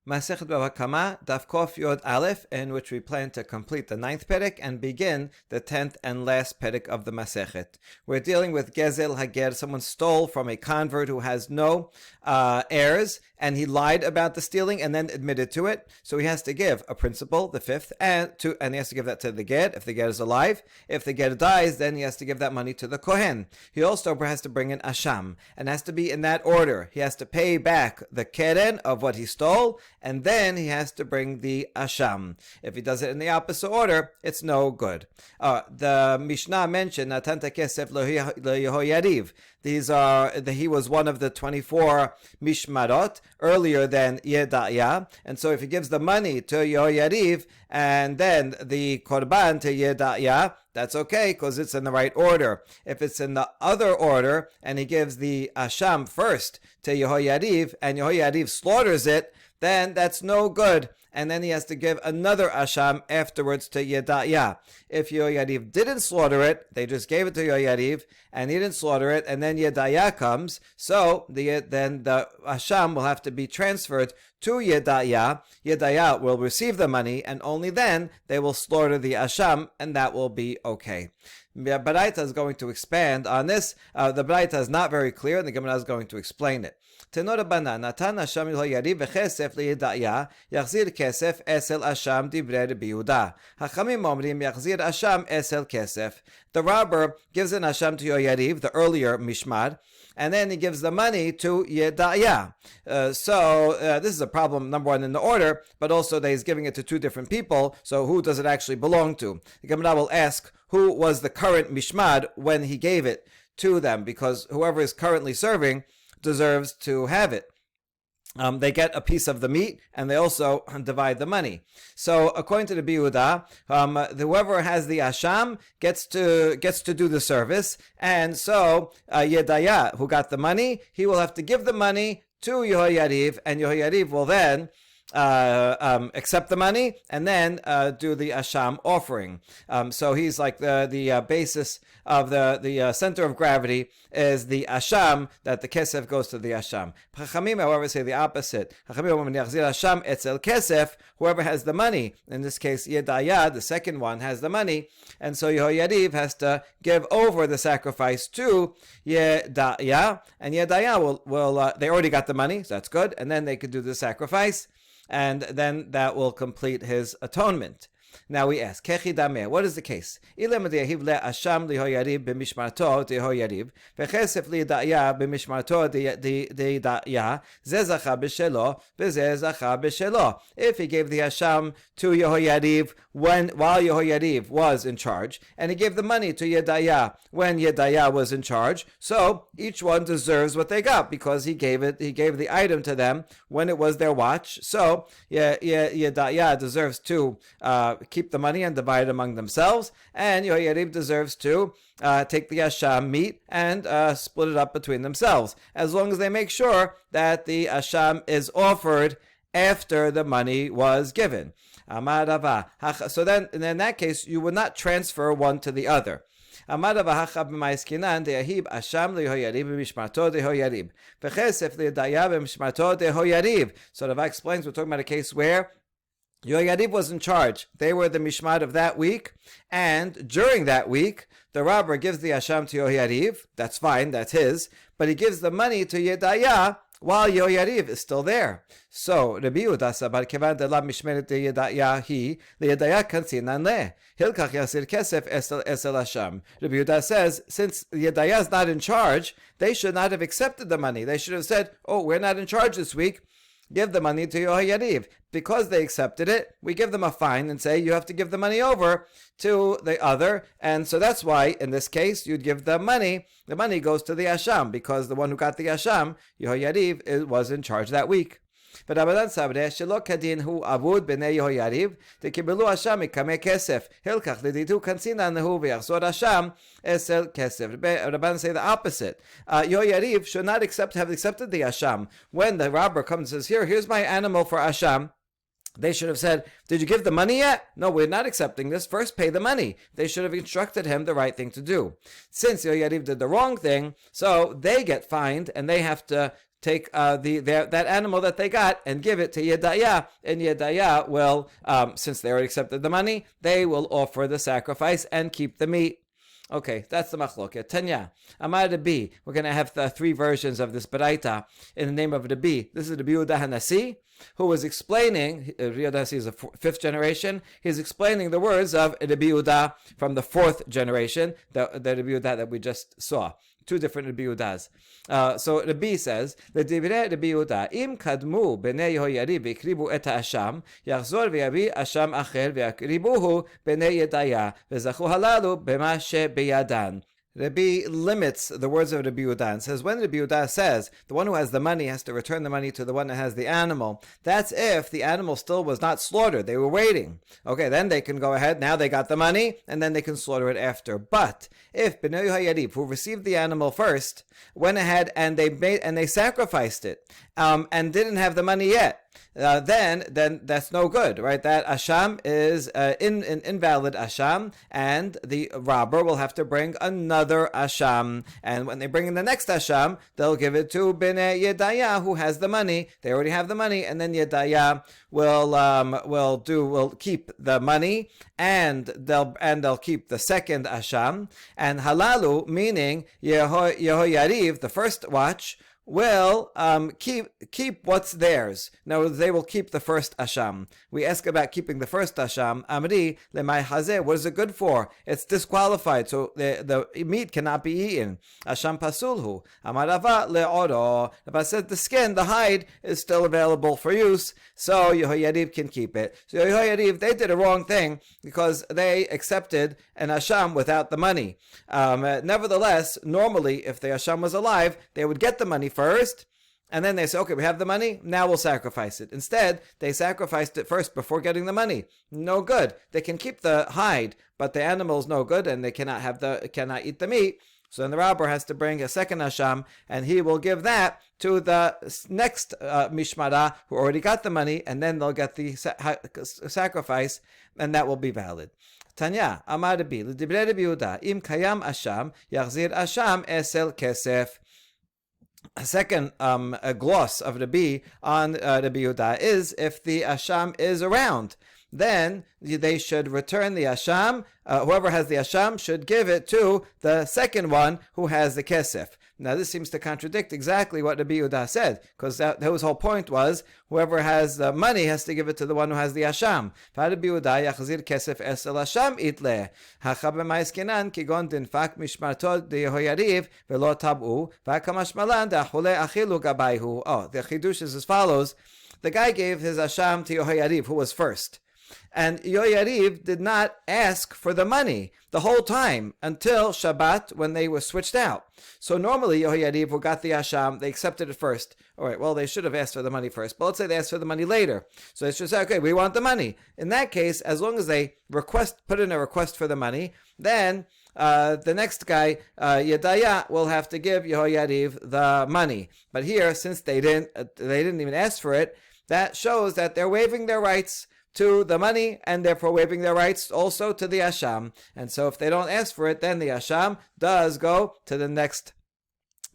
Masechet Bava Kama, Daf Kof Yod Aleph, in which we plan to complete the 9th perek and begin the 10th and last perek of the Masechet. We're dealing with Gezel Hager. Someone stole from a convert who has no heirs, and he lied about the stealing and then admitted to it. So he has to give a principal, the 5th, and he has to give that to the Ger if the Ger is alive. If the Ger dies, then he has to give that money to the Kohen. He also has to bring in Asham, and has to be in that order. He has to pay back the Keren of what he stole, and then he has to bring the Asham. If he does it in the opposite order, it's no good. The Mishnah mentioned Natanta Kesef Yehoyariv. He was one of the 24 Mishmarot earlier than Yedaya, and so if he gives the money to Yehoyariv and then the Korban to Yedaya, that's okay because it's in the right order. If it's in the other order and he gives the Asham first to Yehoyariv and Yehoyariv slaughters it, then that's no good. And then he has to give another Asham afterwards to Yedaya. If Yehoyariv didn't slaughter it, they just gave it to Yehoyariv, and he didn't slaughter it, and then Yedaya comes, so then the Asham will have to be transferred to Yedaya. Yedaya will receive the money, and only then they will slaughter the Asham, and that will be okay. The Baraita is going to expand on this. The Baraita is not very clear, and the Gemara is going to explain it. Tenor Bana Natan Asham Yehoyariv v'chesef liyedaya yachzir kesef esel Asham divrei Rabbi Yehuda. Hachamim omrim yachzir Asham esel kesef. The robber gives an Asham to Yehoyariv, the earlier Mishmar, and then he gives the money to Yedaya. This is a problem, number one, in the order, but also that he's giving it to two different people, so who does it actually belong to? The Gemara will ask who was the current Mishmar when he gave it to them, because whoever is currently serving deserves to have it. They get a piece of the meat, and they also divide the money. So, according to the Yehuda, whoever has the Asham gets to do the service, and so Yedaya, who got the money, he will have to give the money to Yehoyariv, and Yehoyariv will then accept the money and then do the Asham offering. So he's like the basis of the center of gravity is the Asham, that the Kesef goes to the Asham. Chachamim, however, say the opposite. Asham etzel Kesef, whoever has the money, in this case Yedaya, the second one, has the money, and so Yehoyariv has to give over the sacrifice to Yedaya, and Yedaya will they already got the money, so that's good, and then they could do the sacrifice, and then that will complete his atonement. Now we ask, Kechi Dameh, what is the case? Ilem de'ahiv le'asham lihoyariv b'mishmarto de'hoyariv, v'chesef li'da'ya b'mishmarto de'da'ya, zezacha b'shelo, v'zezacha b'shelo. If he gave the asham to Yehoyariv while Yehoyariv was in charge, and he gave the money to Yedaya when Yedaya was in charge, so each one deserves what they got, because he gave the item to them when it was their watch. So Yedaya deserves to keep the money and divide it among themselves, and Yehoyariv deserves to take the Asham meat and split it up between themselves, as long as they make sure that the Asham is offered after the money was given. So then, in that case, you would not transfer one to the other. So Rabbi explains, we're talking about a case where Yehoyariv was in charge. They were the mishmar of that week, and during that week, the robber gives the Asham to Yehoyariv. That's fine, that's his, but he gives the money to Yedaya while Yehoyariv is still there. So Rabbi Yehuda sabar kevan de la mishmeret Yedaya hi leYedaya kansinan le hilkach yasir kesef esel Asham. Rabbi Yehuda says, since Yedaya is not in charge, they should not have accepted the money. They should have said, "Oh, we're not in charge this week. Give the money to Yehoyariv." Because they accepted it, we give them a fine and say, you have to give the money over to the other. And so that's why, in this case, you'd give the money. The money goes to the Asham, because the one who got the Asham, Yehoyariv, was in charge that week. But Rabbanan Sabre, Shelo Kadin hu Avud b'nei Yehoyariv, Tekibelu Asham ikame kesef, Hilkach liditu kansinan hu v'yachzor Asham esel kesef. Rabbanan say the opposite. Yehoyariv should not have accepted the Asham. When the robber comes and says, here's my animal for Asham, they should have said, did you give the money yet? No, we're not accepting this. First pay the money. They should have instructed him the right thing to do. Since Yehoyariv did the wrong thing, so they get fined and they have to take that animal that they got and give it to Yedaya, and Yedaya will, since they already accepted the money, they will offer the sacrifice and keep the meat. Okay, that's the machloket. Tanya, Amar Rabbi. We're going to have the three versions of this baraita in the name of Rabbi. This is Rabbi Yehuda Hanasi, who was explaining, Rabbi Yehuda Hanasi is the fifth generation, he's explaining the words of Rabbi Yehuda from the fourth generation, the Rabbi Yehuda that we just saw. Two different Rabbi Yehudas. So Rabbi says, "L'divrei Rabbi Yehuda, im kadmu bnei Yehoyariv v'ikribu et ha'asham, yachzor v'yavi asham acher v'yakribuhu bnei Yedaya, v'zachu halalu b'ma she'beyadan." Rabbi limits the words of Rabbi Yehuda and says, when Rabbi Yehuda says the one who has the money has to return the money to the one that has the animal, that's if the animal still was not slaughtered. They were waiting. Okay, then they can go ahead. Now they got the money, and then they can slaughter it after. But if Bnei Hayarib, who received the animal first, went ahead and they sacrificed it, and didn't have the money yet, then that's no good, right? That asham is invalid asham, and the robber will have to bring another asham. And when they bring in the next asham, they'll give it to Bnei Yedaya, who has the money. They already have the money, and then Yedaya will keep the money, and they'll keep the second asham. And halalu, meaning Yehoyariv, the first watch, will keep what's theirs. No, they will keep the first asham. We ask about keeping the first asham. Amri lemay hazeh. What is it good for? It's disqualified, so the meat cannot be eaten. Asham pasulhu. Amarava le'oro. Rabbi said the skin, the hide, is still available for use, so Yehoyariv can keep it. So Yehoyariv, they did a wrong thing because they accepted an asham without the money. Nevertheless, normally, if the asham was alive, they would get the money first, and then they say, okay, we have the money, now we'll sacrifice it. Instead, they sacrificed it first before getting the money. No good. They can keep the hide, but the animal's no good, and they cannot eat the meat. So then the robber has to bring a second asham, and he will give that to the next mishmara who already got the money, and then they'll get the sacrifice, and that will be valid. Tanya, Amar Rabbi, l'divrei Rabbi Yehuda, im kayam asham, yachzir asham esel kesef. A second a gloss of Rabbi on Rabbi Yehuda is if the asham is around, then they should return the asham. Whoever has the asham should give it to the second one who has the kesef. Now this seems to contradict exactly what Rabbi Yehuda said, because his whole point was whoever has the money has to give it to the one who has the asham. Rabbi Yehuda yachzir kesef esel asham itle. Hacha b'ma'iskenan kigon dinfak mishmarto deYehoyariv velo tabu v'akamashmalan da'achule achilu gabayhu. Oh, the Kiddush is as follows. The guy gave his asham to Yehoyariv, who was first. And Yehoyariv did not ask for the money the whole time until Shabbat, when they were switched out. So normally Yehoyariv, who got the asham, they accepted it first. All right, well, they should have asked for the money first, but let's say they asked for the money later. So they should say, okay, we want the money. In that case, as long as they put in a request for the money, then the next guy, Yedaya, will have to give Yehoyariv the money. But here, since they didn't even ask for it, that shows that they're waiving their rights to the money, and therefore waiving their rights also to the asham. And so if they don't ask for it, then the asham does go to the next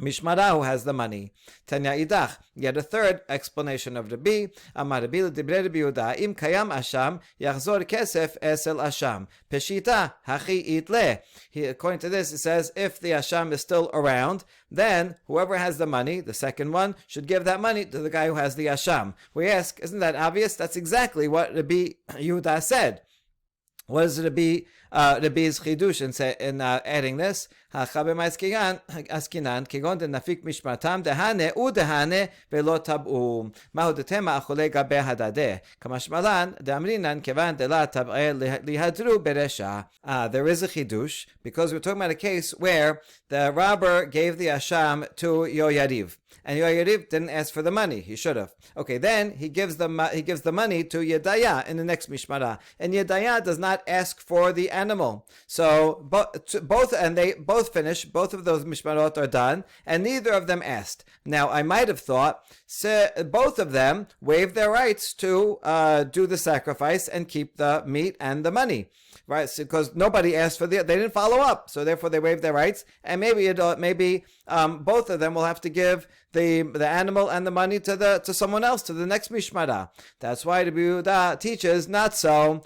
mishmara who has the money. Tanya idach. Yet a third explanation of Rabbi. Amar Rabbi l'divrei Rabbi Yehuda, im kayam asham, yachzor kesef esel asham. Peshita hachi itle. According to this, it says if the asham is still around, then whoever has the money, the second one, should give that money to the guy who has the asham. We ask, isn't that obvious? That's exactly what Rabbi Yehuda said. What is Rabbi's chidush in adding this? Askinan kigon denafik mishmatam dehane udehane velo tabu mahu detema achole gabe hadade kamashmalan deamrinan kevan dela tab'e lihadru beresha. There is a chidush because we're talking about a case where the robber gave the asham to Yehoyariv, and Yehoyariv didn't ask for the money. He should have. Okay, then he gives the money to Yedaya in the next mishmara, and Yedaya does not ask for the animal. So they both finish. Both of those mishmarot are done, and neither of them asked. Now, I might have thought, So both of them waive their rights to do the sacrifice and keep the meat and the money, right? Because nobody asked they didn't follow up, so therefore they waive their rights. And maybe both of them will have to give the animal and the money to someone else, to the next mishmara. That's why the Yehuda teaches not so.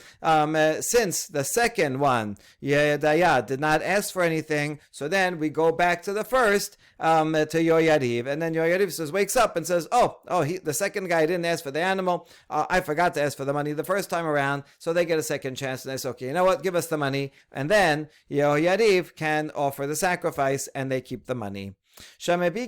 Since the second one, Yedaya, did not ask for anything, so then we go back to the first, to Yoyariv, and then Yoyariv wakes up and says, the second guy didn't ask for the animal. I forgot to ask for the money the first time around, so they get a second chance, and they say, okay, you know what, give us the money, and then Yoyariv can offer the sacrifice, and they keep the money. How do you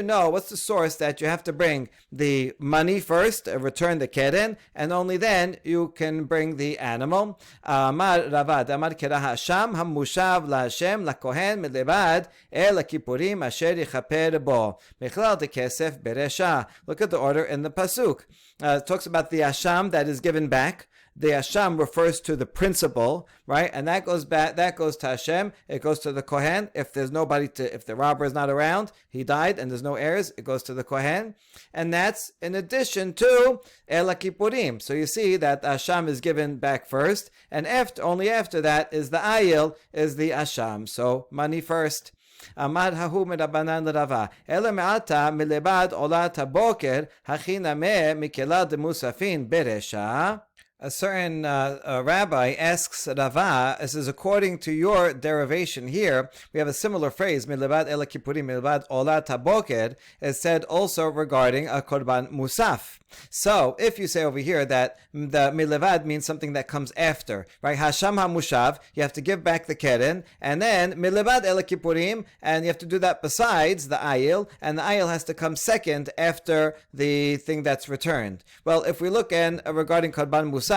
know? What's the source that you have to bring the money first, return the keren, and only then you can bring the animal? Amar Ravad, Amar Kera Hasham Hamushav LaHashem LaKohen Midlevad El Kippurim Asher Yichaper Bo Mechlal Kesef Beresha. Look at the order in the pasuk. It talks about the Hasham that is given back. The Hasham refers to the principal, right? And that goes back. That goes to Hashem. It goes to the Kohen. If there's nobody if the robber is not around, he died, and there's no heirs, it goes to the Kohen. And that's in addition to El Kippurim. So you see that Hasham is given back first, and only after that is the Ayil, is the Hasham. So money first. Amar hahu merabanan l'Rava. Ele me'ata milebad olat haboker hachina me mikela de musafin beresha. A certain rabbi asks Rava, this is according to your derivation here, we have a similar phrase, milvad el kippurim, milvad olat haboker, is said also regarding a korban musaf. So, if you say over here that the milvad means something that comes after, right? Hasham hamushav, you have to give back the keren, and then milvad el kippurim, and you have to do that besides the ayil, and the ayil has to come second after the thing that's returned. Well, if we look in regarding korban musaf,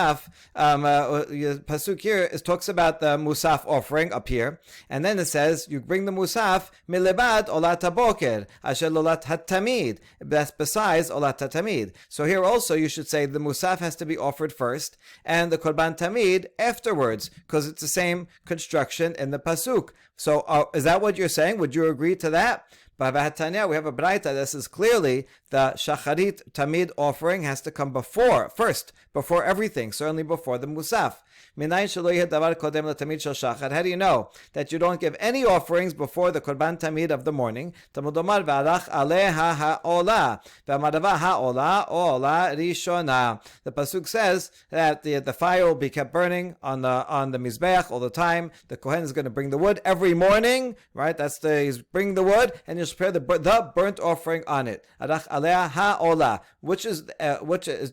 pasuk here talks about the musaf offering up here, and then it says you bring the musaf milebad olat haboker asher olat hatamid. That's besides olat hatamid. So here also you should say the musaf has to be offered first, and the korban tamid afterwards, because it's the same construction in the pasuk. So is that what you're saying? Would you agree to that? By Vahatanya, we have a braita that says clearly the shacharit tamid offering has to come before everything, certainly before the musaf. How do you know that you don't give any offerings before the korban tamid of the morning? The pasuk says that the fire will be kept burning on the mizbeach all the time. The kohen is going to bring the wood every morning, right? He's bringing the wood, and you prepare the burnt offering on it. Which is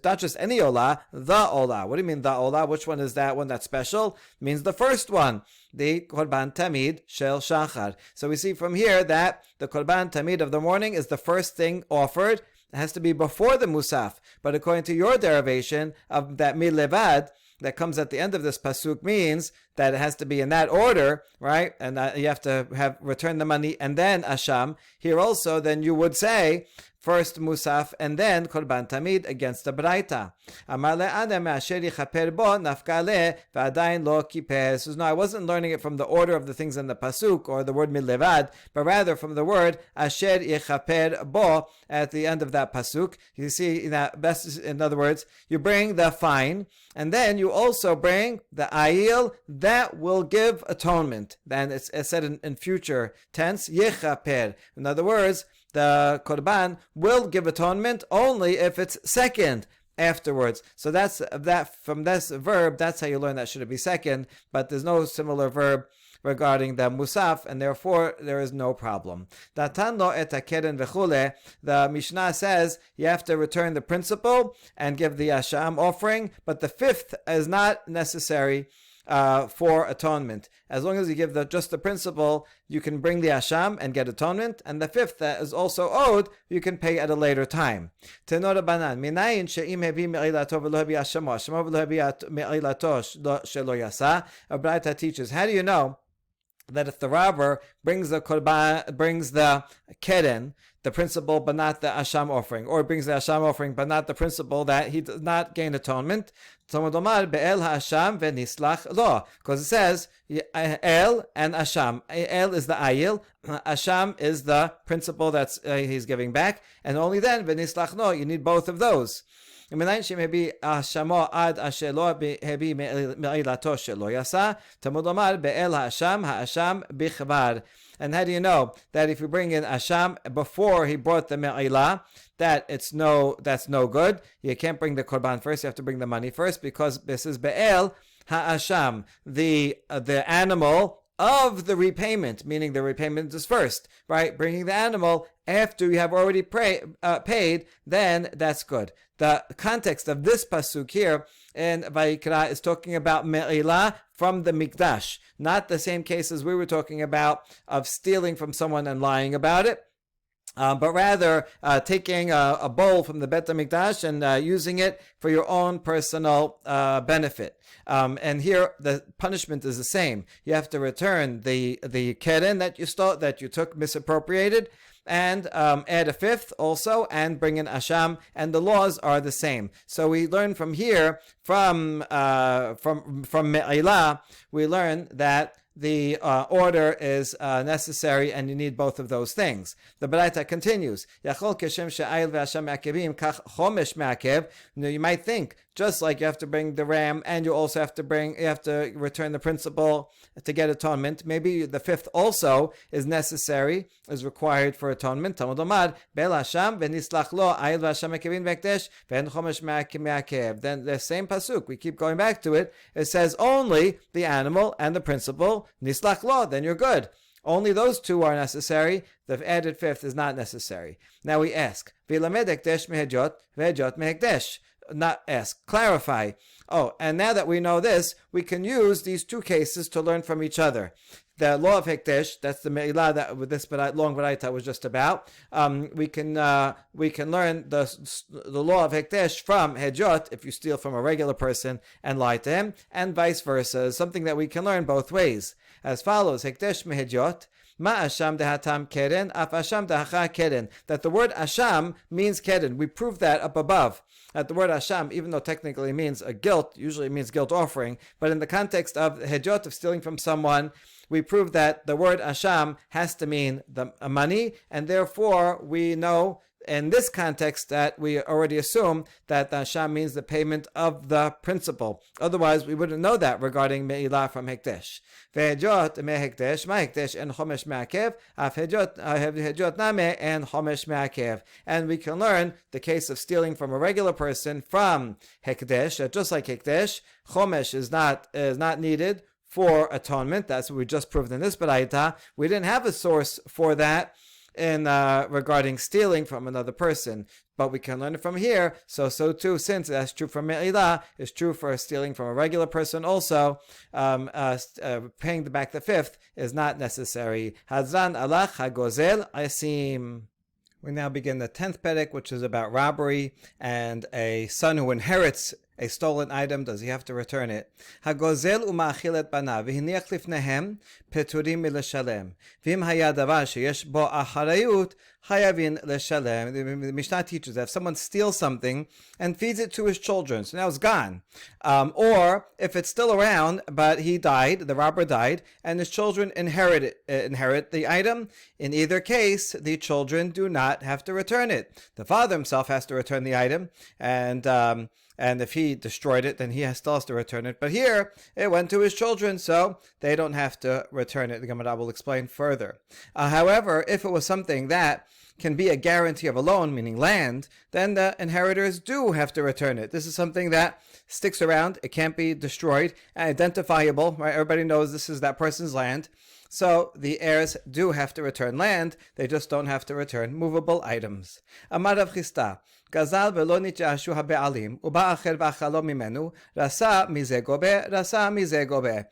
not just any olah, the olah. What do you mean the olah? Which one is that one that's special? It means the first one, the korban tamid shel shachar. So we see from here that the korban tamid of the morning is the first thing offered. It has to be before the musaf. But according to your derivation of that milevad that comes at the end of this pasuk means that it has to be in that order, right? And you have to return the money and then asham. Here also, then you would say first musaf and then korban tamid against the braita. So no, I wasn't learning it from the order of the things in the pasuk or the word milevad, but rather from the word asher yichaper bo at the end of that pasuk. You see, in other words, you bring the fine, and then you also bring the ayil that will give atonement. Then it's said in future tense, yichaper. In other words, the korban will give atonement only if it's second afterwards. So that's that from this verb. That's how you learn that should be second. But there's no similar verb regarding the musaf, and therefore there is no problem. The Mishnah says you have to return the principal and give the asham offering, but the fifth is not necessary for atonement. As long as you give just the principal, you can bring the asham and get atonement, and the fifth that is also owed, you can pay at a later time. Tenor Banan, minayin she'im hevi me'ilato v'lo hevi ashamo, ashamo v'lo hevi me'ilato shelo yasa. A braita teaches, how do you know that if the robber brings the keren, the principle, but not the asham offering, or brings the asham offering, but not the principle, that he does not gain atonement. Because it says el and asham. El is the ayil, asham is the principle that's he's giving back, and only then v'nislach no, you need both of those. And how do you know that if you bring in asham before he brought the me'ilah, that's no good? You can't bring the korban first, you have to bring the money first, because this is be'el ha'asham, the animal of the repayment, meaning the repayment is first, right? Bringing the animal after you have already paid, then that's good. The context of this pasuk here in Vayikra is talking about me'ilah from the mikdash, not the same case as we were talking about of stealing from someone and lying about it. But rather taking a bowl from the Bet HaMikdash and using it for your own personal benefit. And here the punishment is the same. You have to return the keren that you stole, that you took misappropriated, and add a fifth also, and bring in asham, and the laws are the same. So we learn from here, from me'ilah, we learn that the order is necessary, and you need both of those things. The Baraita continues. Now you might think, just like you have to bring the ram, and you also have to return the principal to get atonement, maybe the fifth also is necessary, is required for atonement. Then the same pasuk, we keep going back to it, it says only the animal and the principal, nislach lo, then you're good. Only those two are necessary. The added fifth is not necessary. Now we ask, not ask, clarify. Oh, and now that we know this, we can use these two cases to learn from each other. The law of Hekdesh, that's the Me'ilah that with this long Baraita was just about. We can learn the law of Hekdesh from Hejot, if you steal from a regular person and lie to him, and vice versa. Something that we can learn both ways. As follows, Hekdesh mehejot, ma asham dehatam keren, af asham dehacha keren. That the word asham means keren. We proved that up above. That the word asham, even though technically means a guilt, usually means guilt offering, but in the context of hejot, of stealing from someone, we proved that the word asham has to mean the money, and therefore we know in this context that we already assume that the asham means the payment of the principal. Otherwise, we wouldn't know that regarding me'ilah from hekdesh. Vehejot mehekdesh, ma hekdesh en chomesh me'akev, af hejot name en chomesh me'akev. And we can learn the case of stealing from a regular person from hekdesh, just like hekdesh, chomesh is not needed for atonement. That's what we just proved in this Baraita. We didn't have a source for that in regarding stealing from another person, but we can learn it from here. So too, since that's true for Me'ilah, it's true for stealing from a regular person also. Paying back the fifth is not necessary. Hazran alach hagozel asim. We now begin the 10th Perek, which is about robbery and a son who inherits a stolen item. Does he have to return it? Hagozel uma'achil et banav v'hiniach lifnehem peturim mileshalem v'im haya davar sheyesh bo acharayut hayavin leshalem. The Mishnah teaches that if someone steals something and feeds it to his children, so now it's gone, or if it's still around but he died, the robber died, and his children inherit the item, in either case the children do not have to return it. The father himself has to return the item, and if he destroyed it, then he still has to return it. But here, it went to his children, so they don't have to return it. The Gemara will explain further. However, if it was something that can be a guarantee of a loan, meaning land, then the inheritors do have to return it. This is something that sticks around. It can't be destroyed, identifiable, right? Everybody knows this is that person's land. So the heirs do have to return land. They just don't have to return movable items. Amar Rav Chisda, Gazal velo nitjashu habe'alim, uba acher v'achalo mimenu, rasa mize gobe, rasa mize gobe.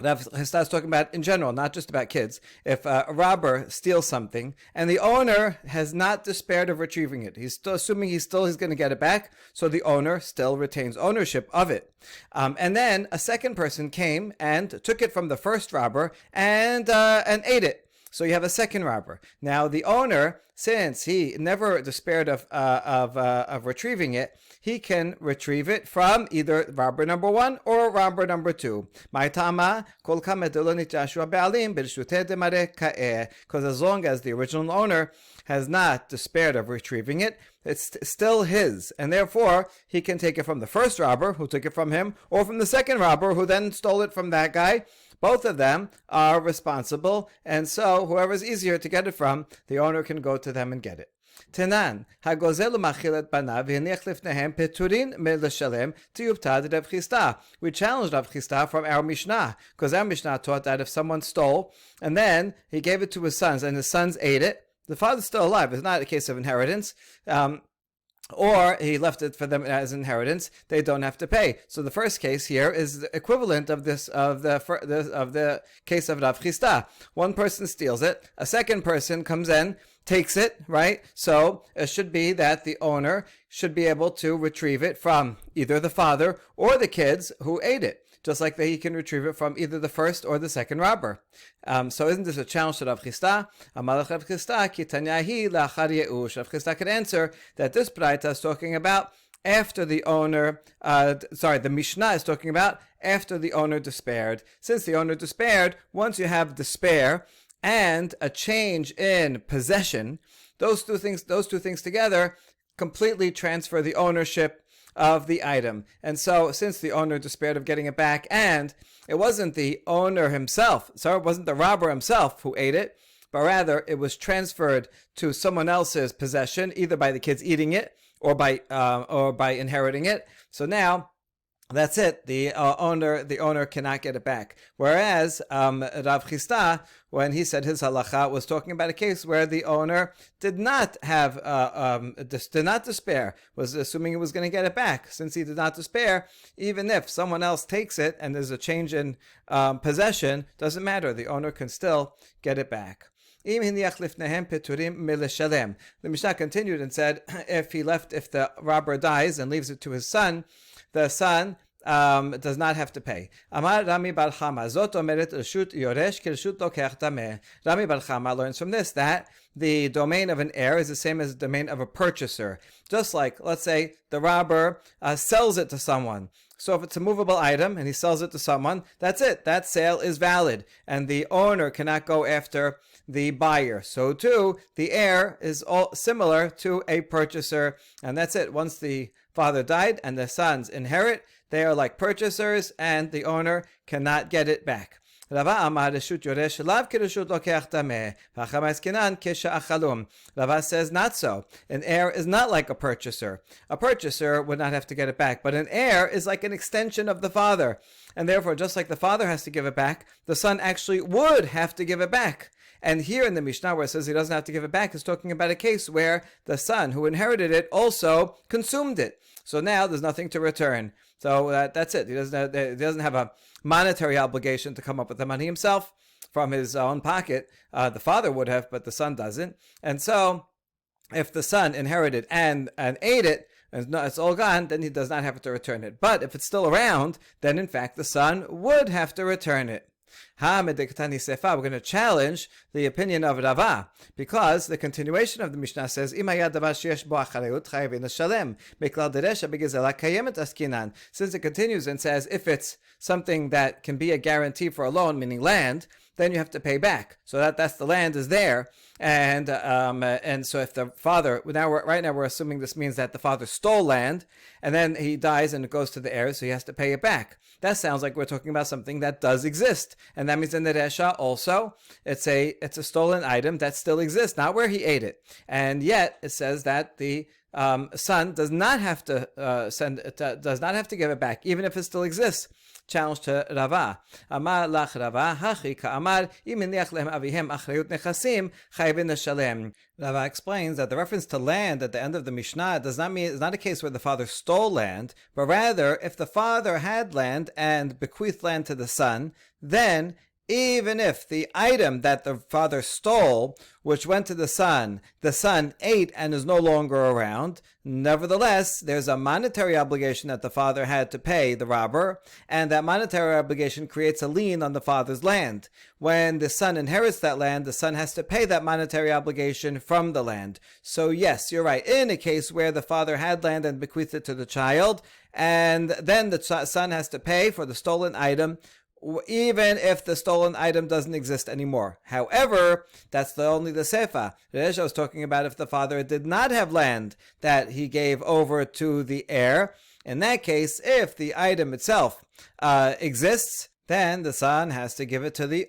Rav Chisda is talking about in general, not just about kids. If a robber steals something and the owner has not despaired of retrieving it, he's still assuming he's going to get it back, so the owner still retains ownership of it. And then a second person came and took it from the first robber and ate it. So you have a second robber. Now the owner, since he never despaired of retrieving it, he can retrieve it from either robber number 1 or robber number 2. Because as long as the original owner has not despaired of retrieving it, it's still his, and therefore he can take it from the first robber who took it from him, or from the second robber who then stole it from that guy. Both of them are responsible, and so whoever's easier to get it from, the owner can go to them and get it. Tenan, hagozelu machilet banav v'hiniach lifnehem peturin me'leshalem tiyuptad Rav Chisda. We challenged Rav Chisda from our Mishnah, because our Mishnah taught that if someone stole and then he gave it to his sons and his sons ate it, the father's still alive. It's not a case of inheritance. Or he left it for them as inheritance, they don't have to pay. So the first case here is the equivalent of the case of Rav Chisda. One person steals it, a second person comes in, takes it, right? So it should be that the owner should be able to retrieve it from either the father or the kids who ate it, just like that he can retrieve it from either the first or the second robber. So isn't this a challenge to Rav Chisda? Rav Chisda could answer that this Braita is talking about after the owner, the Mishnah is talking about after the owner despaired. Since the owner despaired, once you have despair and a change in possession, those two things together completely transfer the ownership of the item. And so since the owner despaired of getting it back, and it wasn't the owner himself, so it wasn't the robber himself who ate it, but rather it was transferred to someone else's possession, either by the kids eating it or by inheriting it. So now that's it. The owner cannot get it back. Whereas Rav Chisda, when he said his halacha, was talking about a case where the owner did not despair, was assuming he was going to get it back. Since he did not despair, even if someone else takes it and there's a change in possession, doesn't matter. The owner can still get it back. The Mishnah continued and said, if the robber dies and leaves it to his son, the son does not have to pay. Amar Rami bar Chama, Zot omeret reshut yoresh kireshut lokech tameh. Rami bar Chama learns from this that the domain of an heir is the same as the domain of a purchaser. Just like, let's say, the robber sells it to someone. So if it's a movable item and he sells it to someone, that's it. That sale is valid. And the owner cannot go after the buyer. So too, the heir is all similar to a purchaser. And that's it. Once the father died and the sons inherit, they are like purchasers and the owner cannot get it back. Rava says not so. An heir is not like a purchaser. A purchaser would not have to get it back, but an heir is like an extension of the father. And therefore, just like the father has to give it back, the son actually would have to give it back. And here in the Mishnah, where it says he doesn't have to give it back, is talking about a case where the son who inherited it also consumed it. So now there's nothing to return. So that's it. He doesn't have a monetary obligation to come up with the money himself from his own pocket. The father would have, but the son doesn't. And so if the son inherited and ate it, and it's all gone, then he does not have to return it. But if it's still around, then in fact the son would have to return it. We're going to challenge the opinion of Rava, because the continuation of the Mishnah says, since it continues and says, if it's something that can be a guarantee for a loan, meaning land, then you have to pay back. So that's the land is there. And so if the father, right now we're assuming this means that the father stole land, and then he dies and it goes to the heirs, so he has to pay it back. That sounds like we're talking about something that does exist. And that means in the Resha also, it's a stolen item that still exists, not where he ate it. And yet it says that the son does not have to give it back, even if it still exists. challenge to Rava. Amar lach Rava, hachi ka'amar, im iniach lehem avihem achrayut nechasim, chayvin leshalem. Rava explains that the reference to land at the end of the Mishnah does not mean, it's not a case where the father stole land, but rather, if the father had land and bequeathed land to the son, then even if the item that the father stole, which went to the son ate and is no longer around, nevertheless, there's a monetary obligation that the father had to pay the robber, and that monetary obligation creates a lien on the father's land. When the son inherits that land, the son has to pay that monetary obligation from the land. So yes, you're right. In a case where the father had land and bequeathed it to the child, and then the son has to pay for the stolen item, even if the stolen item doesn't exist anymore. However, that's only the sefa. Reisha was talking about if the father did not have land that he gave over to the heir. In that case, if the item itself exists, then the son has to give it to the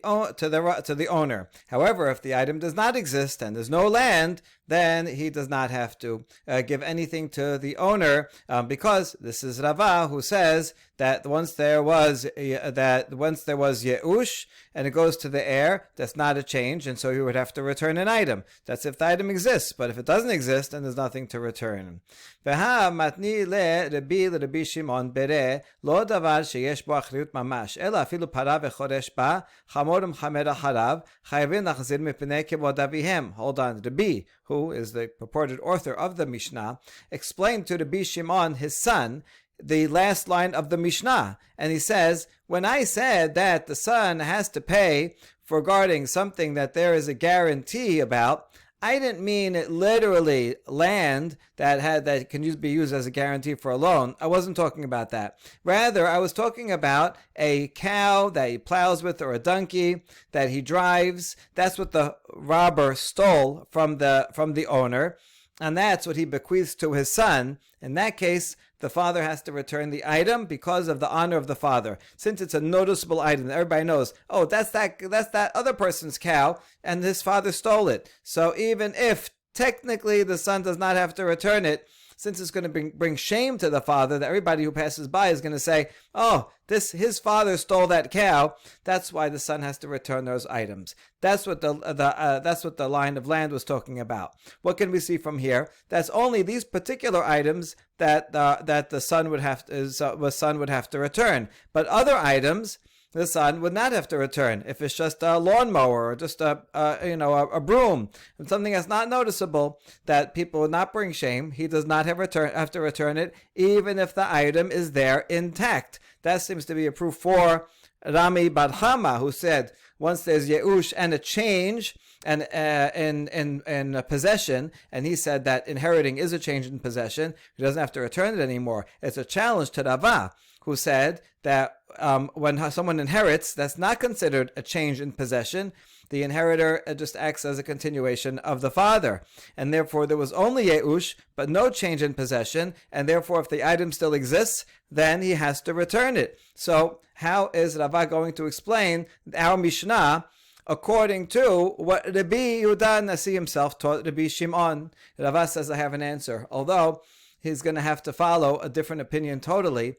owner. However, if the item does not exist and there's no land, then he does not have to give anything to the owner, because this is Rava who says that once there was Yeush and it goes to the heir, that's not a change, and so he would have to return an item. That's if the item exists, but if it doesn't exist, then there's nothing to return. V'ha matni le Rabbi Shimon bere lo davar sheyesh bo achriyut mamash ela afilu para v'choresh ba chamor u'mchamer acharav chayvin lachzir mipnei kevod avihem. Hold on, Rabbi, who is the purported author of the Mishnah, explained to Rabbi Shimon, his son, the last line of the Mishnah. And he says, when I said that the son has to pay for guarding something that there is a guarantee about, I didn't mean it literally land that can be used as a guarantee for a loan. I wasn't talking about that. Rather, I was talking about a cow that he plows with, or a donkey that he drives. That's what the robber stole from the owner, and that's what he bequeaths to his son. In that case, the father has to return the item because of the honor of the father. Since it's a noticeable item that everybody knows, oh, that's that other person's cow, and his father stole it. So even if technically the son does not have to return it, since it's going to bring shame to the father, that everybody who passes by is going to say, oh, his father stole that cow. That's why the son has to return those items. That's what the line of land was talking about. What can we see from here? That's only these particular items that the son would have to return. But other items, the son would not have to return. If it's just a lawnmower or just a broom, and something that's not noticeable, that people would not bring shame, he does not have to return it, even if the item is there intact. That seems to be a proof for Rami Bar Chama, who said once there's Yeush and a change and in possession, and he said that inheriting is a change in possession, he doesn't have to return it anymore. It's a challenge to Rava, who said that when someone inherits, that's not considered a change in possession. The inheritor just acts as a continuation of the father. And therefore, there was only Yeush, but no change in possession. And therefore, if the item still exists, then he has to return it. So, how is Rava going to explain our Mishnah according to what Rabbi Yehuda Hanasi himself taught Rabbi Shimon? Rava says, I have an answer. Although he's going to have to follow a different opinion totally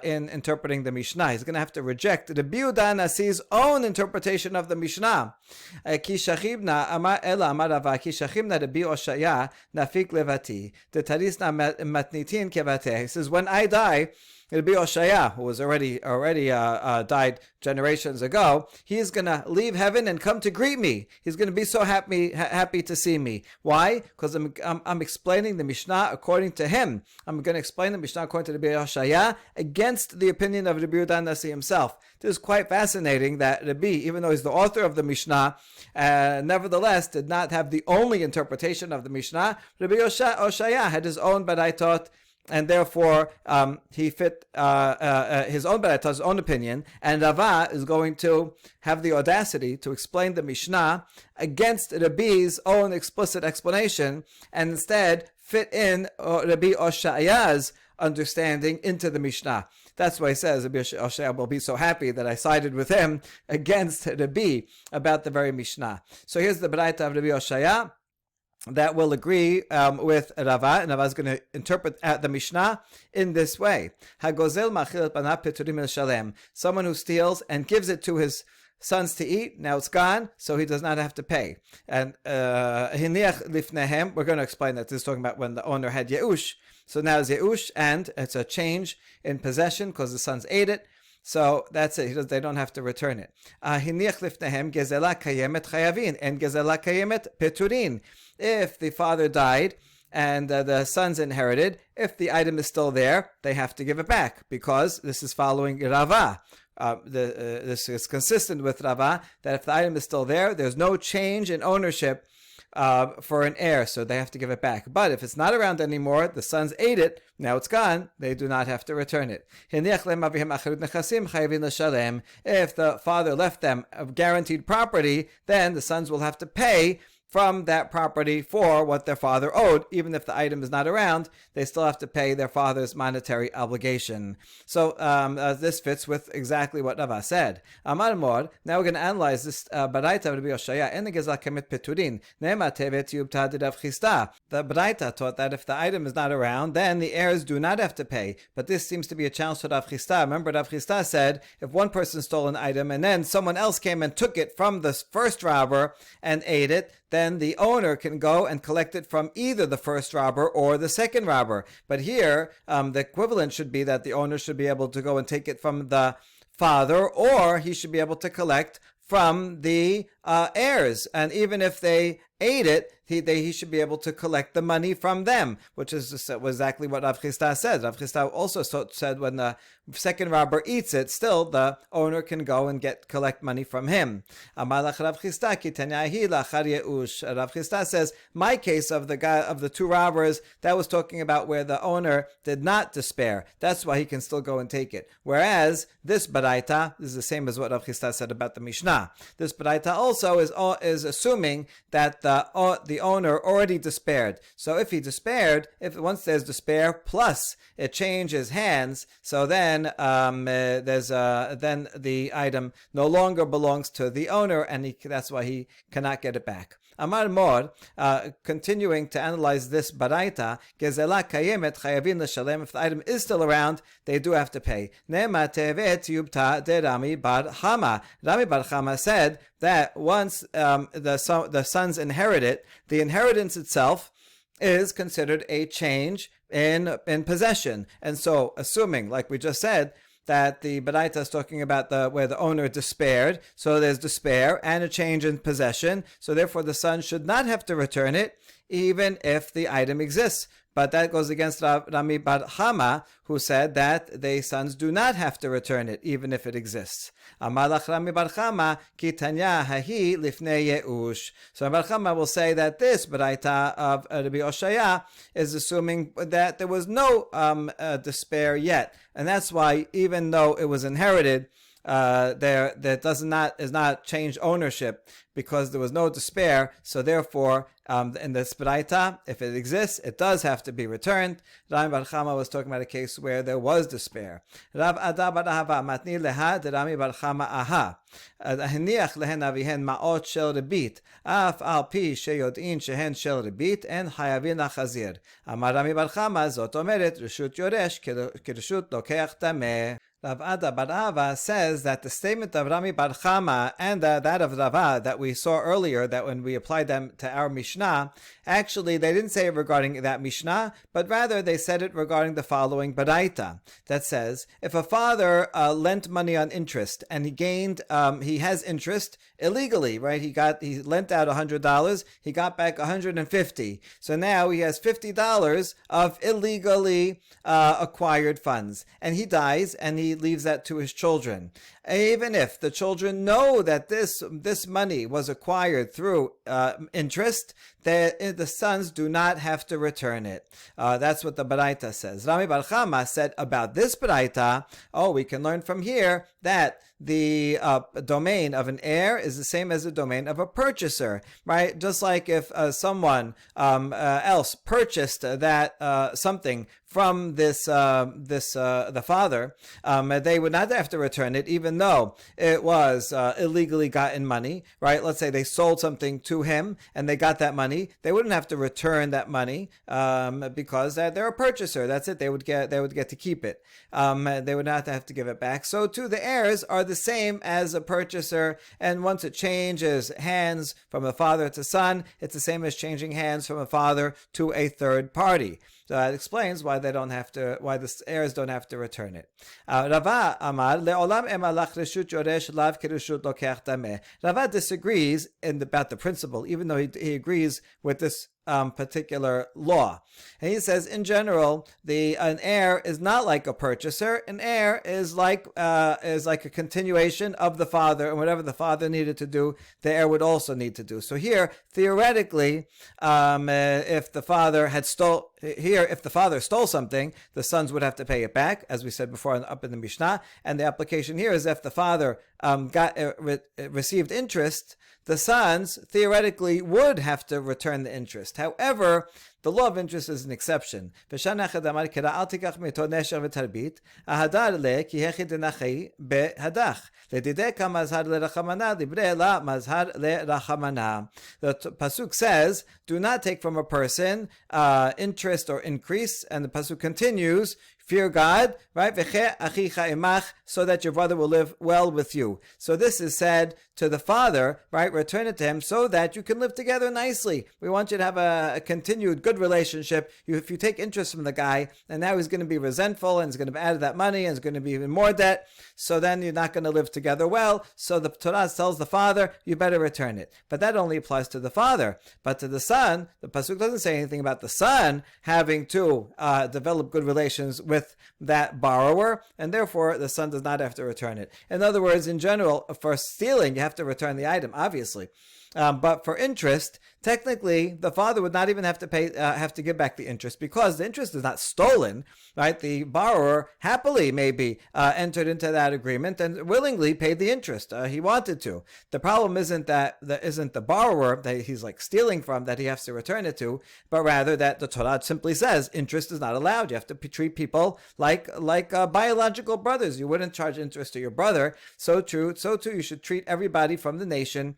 in interpreting the Mishnah. He's going to have to reject Rabbi Yehuda Hanasi's own interpretation of the Mishnah. Ki shachibna amar ela amar Rava ki shachibna Rabbi Oshaya nafik levati detarisna matnitin kevate. He says, when I die, Rabbi Oshaya, who was already died generations ago, he's going to leave heaven and come to greet me. He's going to be so happy to see me. Why? Because I'm explaining the Mishnah according to him. I'm going to explain the Mishnah according to Rabbi Oshaya against the opinion of Rabbi Yehuda Hanasi himself. This is quite fascinating that Rabbi, even though he's the author of the Mishnah, nevertheless did not have the only interpretation of the Mishnah. Rabbi Oshaya had his own, but I thought, and therefore he fit his own Baraita, his own opinion, and Rava is going to have the audacity to explain the Mishnah against Rabbi's own explicit explanation, and instead fit in Rabbi Oshaya's understanding into the Mishnah. That's why he says Rabbi Oshaya will be so happy that I sided with him against Rabbi about the very Mishnah. So here's the Baraita of Rabbi Oshaya. that will agree with Rava, and Rava is going to interpret the Mishnah in this way. Hagozel machil et banav peturim el shalem. Someone who steals and gives it to his sons to eat, now it's gone, so he does not have to pay. And hiniach lifnehem, we're going to explain that this is talking about when the owner had yeush. So now it's yeush, and it's a change in possession because the sons ate it. So that's it. They don't have to return it. Hiniach lifnehem gezela kayemet chayavin and gezela kayemet peturin. If the father died and the sons inherited, if the item is still there, they have to give it back because this is following Rava. This is consistent with Rava that if the item is still there, there's no change in ownership for an heir, so they have to give it back. But if it's not around anymore, the sons ate it, now it's gone, they do not have to return it. If the father left them guaranteed property, then the sons will have to pay from that property for what their father owed. Even if the item is not around, they still have to pay their father's monetary obligation. So this fits with exactly what Rava said. Amar Mor, now we're going to analyze this Baraita of Rabbi Yoshaya and the Gezal Kemet Peturin. Ne'ema tevet yubta de Rav Chisda. The Baraita taught that if the item is not around, then the heirs do not have to pay. But this seems to be a challenge to Rav Chisda. Remember, Rav Chisda said if one person stole an item and then someone else came and took it from the first robber and ate it, then the owner can go and collect it from either the first robber or the second robber. But here, the equivalent should be that the owner should be able to go and take it from the father, or he should be able to collect from the heirs. And even if they ate it, he should be able to collect the money from them, which is exactly what Rav Chisda said. Rav Chisda also said when the second robber eats it, still the owner can go and collect money from him. Rav Chisda says, my case of the two robbers, that was talking about where the owner did not despair. That's why he can still go and take it. Whereas this baraita, this is the same as what Rav Chisda said about the Mishnah. This baraita also is assuming that the owner already despaired. So if he despaired, once there's despair plus it changes hands, so then then the item no longer belongs to the owner, and that's why he cannot get it back. Amar Mor, continuing to analyze this baraita, gezela kayemet chayavin l'shalem. If the item is still around, they do have to pay. Ne'ema tevet yubta de Rami bar Chama. Rami bar Chama said that once the sons inherit it, the inheritance itself is considered a change in possession. And so, assuming, like we just said, that the baraita is talking about where the owner despaired, so there's despair and a change in possession, so therefore the son should not have to return it, even if the item exists. But that goes against Rami bar Chama, who said that the sons do not have to return it, even if it exists. Amalach Rami bar Chama, ki tanya hahi lifnei yeush. So Bar Chama will say that this baraita of Rabbi Yoshaya is assuming that there was no despair yet, and that's why even though it was inherited, that is not changed ownership because there was no despair. So therefore, in this baraita, if it exists, it does have to be returned. Rami bar Chama was talking about a case where there was despair. Rav Ada bar Ahava matni leha de Rami bar Chama aha. Hiniach lehen avihen ma'ot shel rebit. Af al pi sheyodin shehen shel rebit en hayavin achazir. Amar Rami bar Chama zot omeret reshut yoresh kereshut lokeach tameh. Rav Ada bar Ahava says that the statement of Rami bar Chama and that of Rava that we saw earlier, that when we applied them to our Mishnah, actually they didn't say it regarding that Mishnah, but rather they said it regarding the following baraita that says, if a father lent money on interest and he has interest illegally, right? He lent out $100, he got back $150. So now he has $50 of illegally acquired funds, and he dies and he leaves that to his children. Even if the children know that this money was acquired through interest, the sons do not have to return it. That's what the baraita says. Rami bar Chama said about this baraita, we can learn from here that the domain of an heir is the same as the domain of a purchaser, right? Just like if someone else purchased that something from the father, they would not have to return it, even though it was illegally gotten money, right? Let's say they sold something to him and they got that money. They wouldn't have to return that money because they're a purchaser. That's it. They would get to keep it. They would not have to give it back. So too, the heirs are the same as a purchaser, and once it changes hands from a father to son, it's the same as changing hands from a father to a third party. So that explains why why the heirs don't have to return it. Rava Amar le'olam emalach reshut yoresh lav kereshut lokech dameh. Rava disagrees about the principle, even though he agrees with this particular law. And he says, in general, an heir is not like a purchaser. An heir is like a continuation of the father, and whatever the father needed to do, the heir would also need to do. So here, theoretically, if the father stole something, the sons would have to pay it back, as we said before up in the Mishnah. And the application here is if the father received interest, the sons theoretically would have to return the interest. However, the law of interest is an exception. The pasuk says, do not take from a person interest or increase, and the pasuk continues, fear God, right? So that your brother will live well with you. So this is said to the father, right? Return it to him so that you can live together nicely. We want you to have a continued good relationship. If you take interest from the guy, and now he's going to be resentful and he's going to add that money and it's going to be even more debt, so then you're not going to live together well. So the Torah tells the father, you better return it. But that only applies to the father. But to the son, the pasuk doesn't say anything about the son having to develop good relations with that borrower, and therefore the son does not have to return it. In other words, in general, for stealing, you have to return the item, obviously. But for interest, technically, the father would not even have to give back the interest, because the interest is not stolen, right? The borrower happily maybe entered into that agreement and willingly paid the interest. He wanted to. The problem isn't the borrower that he's like stealing from that he has to return it to, but rather that the Torah simply says interest is not allowed. You have to treat people like biological brothers. You wouldn't charge interest to your brother. So too, you should treat everybody from the nation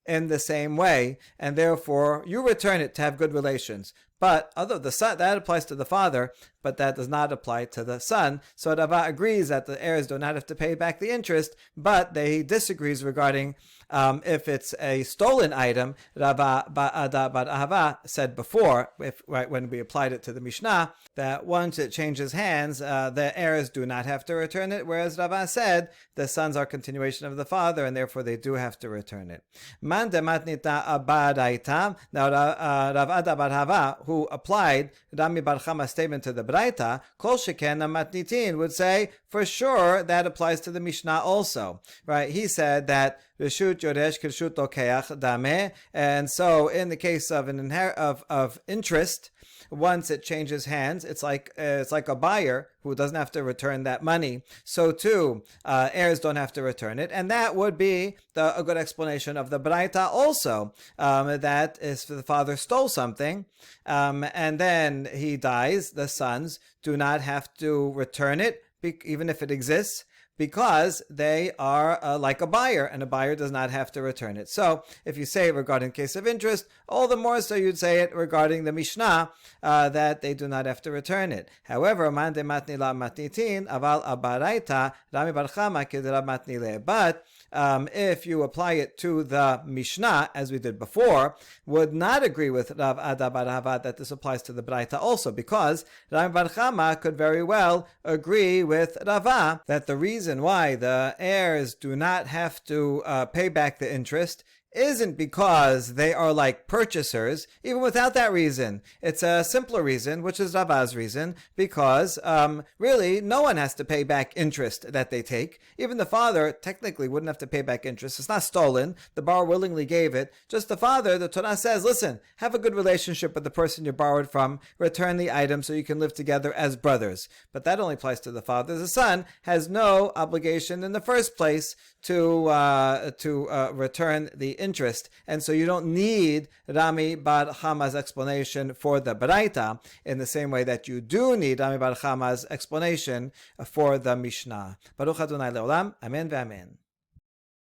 in the same way, and therefore you return it to have good relations. But although the son, that applies to the father, but that does not apply to the son. So Rava agrees that the heirs do not have to pay back the interest, but he disagrees regarding if it's a stolen item. Rava Ba'ada Bar Ahava said before, when we applied it to the Mishnah, that once it changes hands, the heirs do not have to return it, whereas Rava said the sons are continuation of the father, and therefore they do have to return it. Man dematnita abadaita. Now Rav Ada Bar Ahava, who applied Rami Bar Chama's statement to the Braita, Kol Sheken Matnitin, would say for sure that applies to the Mishnah also, right? He said that Reshut Yoresh Kirshut Lokeach Dameh, and so in the case of of interest, once it changes hands, it's like a buyer who doesn't have to return that money. So too, heirs don't have to return it, and that would be a good explanation of the Braita also. That is, if the father stole something, and then he dies, the sons do not have to return it, even if it exists, because they are like a buyer, and a buyer does not have to return it. So if you say it regarding case of interest, all the more so you'd say it regarding the Mishnah, that they do not have to return it. However, man de matni la matnitin, aval abaraita, Rami bar Chama kedera matni le. But if you apply it to the Mishnah, as we did before, would not agree with Rav Ada Bar Ahava that this applies to the Braita also, because Rami bar Chama could very well agree with Rava that the reason why the heirs do not have to pay back the interest isn't because they are like purchasers. Even without that reason, it's a simpler reason, which is Rava's reason, because really no one has to pay back interest that they take. Even the father technically wouldn't have to pay back interest. It's not stolen. The borrower willingly gave it. Just the father, the Torah says, listen, have a good relationship with the person you borrowed from, return the item so you can live together as brothers. But that only applies to the father. The son has no obligation in the first place to return the interest. And so you don't need Rami Bar Chama's explanation for the Baraita in the same way that you do need Rami Bar Chama's explanation for the Mishnah. Baruch Adonai Leolam. Amen ve'amen.